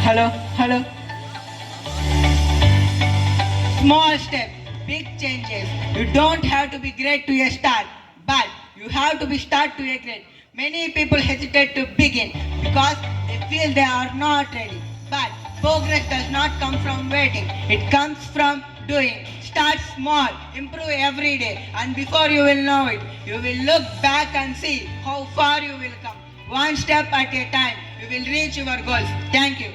Hello, hello. Small step, big changes. You don't have to be great to a start, but you have to be start to a great. Many people hesitate to begin because they feel they are not ready. But progress does not come from waiting. It comes from doing. Start small, improve every day, and before you will know it, you will look back and see how far you will come. One step at a time, you will reach your goals. Thank you.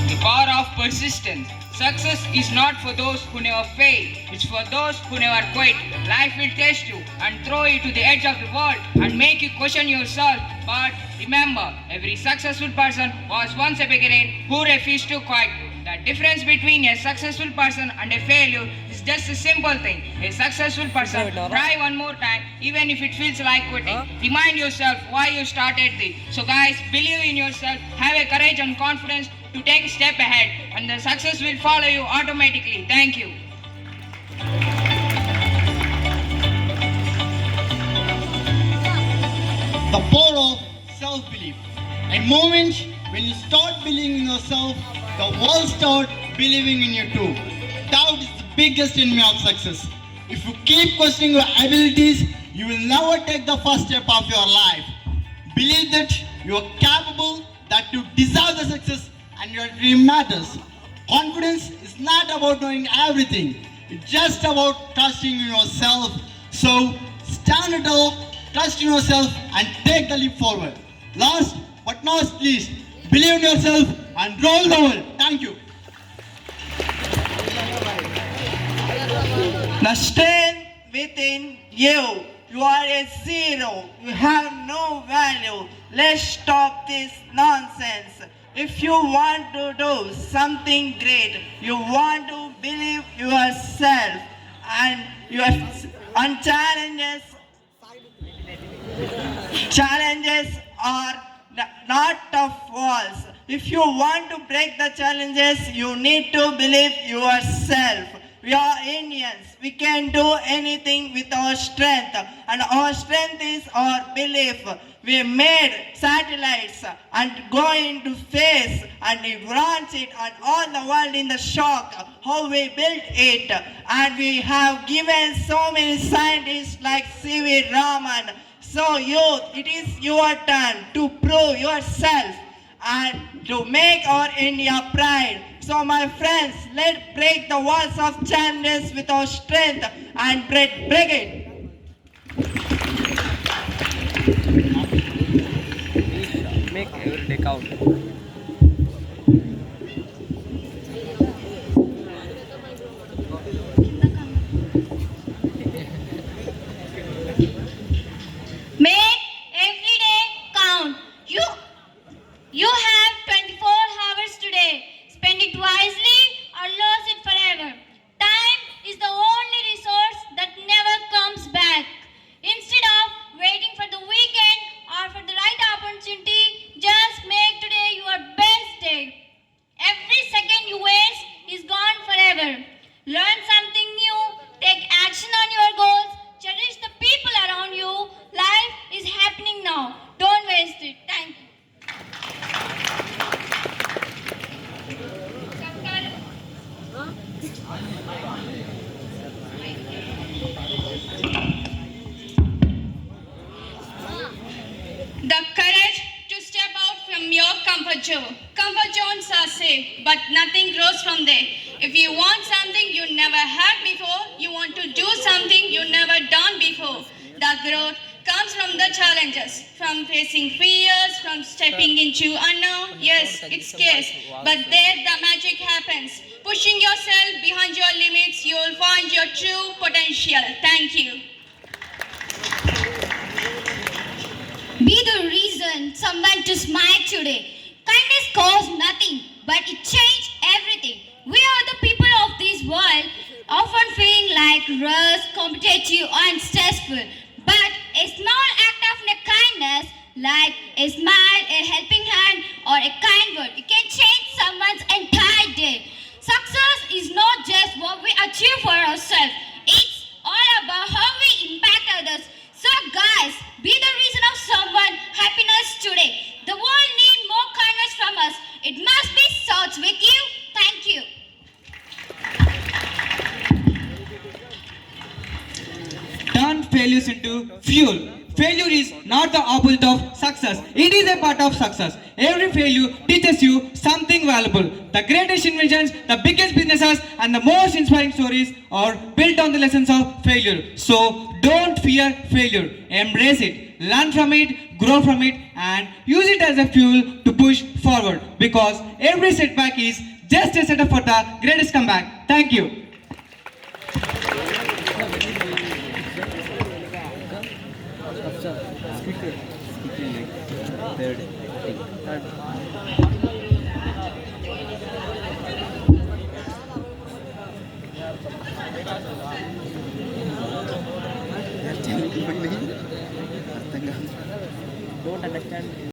The power of persistence. Success is not for those who never fail, it's for those who never quit. Life will test you and throw you to the edge of the world and make you question yourself. But remember, every successful person was once a beginner who refused to quit. The difference between a successful person and a failure is just a simple thing. A successful person try one more time even if it feels like quitting. Remind yourself why you started this. So guys, believe in yourself, have a courage and confidence to take a step ahead and the success will follow you automatically. Thank you. The power of self-belief. A moment when you start believing in yourself, the world start believing in you too. Doubt is the biggest enemy of success. If you keep questioning your abilities, you will never take the first step of your life. Believe that you are capable, that you deserve the success, and your dream matters. Confidence is not about knowing everything. It's just about trusting in yourself. So stand tall, trust in yourself, and take the leap forward. Last but not least, believe in yourself and roll the world. Thank you. The strength within you. You are a zero. You have no value. Let's stop this nonsense. If you want to do something great, you want to believe yourself and your and challenges are not tough walls. If you want to break the challenges, you need to believe yourself. We are Indians. We can do anything with our strength, and our strength is our belief. We made satellites and go into space and we launch it, and all the world in the shock how we built it. And we have given so many scientists like C.V. Raman. So youth, it is your turn to prove yourself and to make our India pride. So my friends, let's break the walls of challenges with our strength and break it. Make every day count. Make every day count. You have 24 hours today. Spend it wisely or lose it forever. Time is the only resource that never comes back. Instead of waiting for the weekend or for the right opportunity, just make today your best day. Every second you waste is gone forever. Learn something new, take action on your goals, cherish the people around you. Life is happening now. Don't waste it. Thank you. The courage to step out from your comfort zone. Comfort zones are safe, but nothing grows from there. If you want something you never had before, you want to do something you never done before. The growth comes from the challenges, from facing fears, from stepping into unknown. Yes, it scares, but there the magic happens. Pushing yourself behind your limits, you will find your true potential. Thank you. Be the reason someone to smile today. Kindness costs nothing, but it changes everything. We are the people of this world, often feeling like rushed, competitive, and stressful. But a small act of kindness, like a smile, a helping hand, or a kind word, it can change someone's achieve for ourselves. It's all about how we impact others. So guys, be the reason of someone happiness today. The world needs more kindness from us. It must be starts with you. Thank you. Turn failures into fuel. Failure is not the opposite of success. It is a part of success. Every failure teaches you something valuable. The greatest inventions, the biggest businesses, and the most inspiring stories are built on the lessons of failure. So don't fear failure. Embrace it. Learn from it, grow from it, and use it as a fuel to push forward. Because every setback is just a setup for the greatest comeback. Thank you. Don't understand.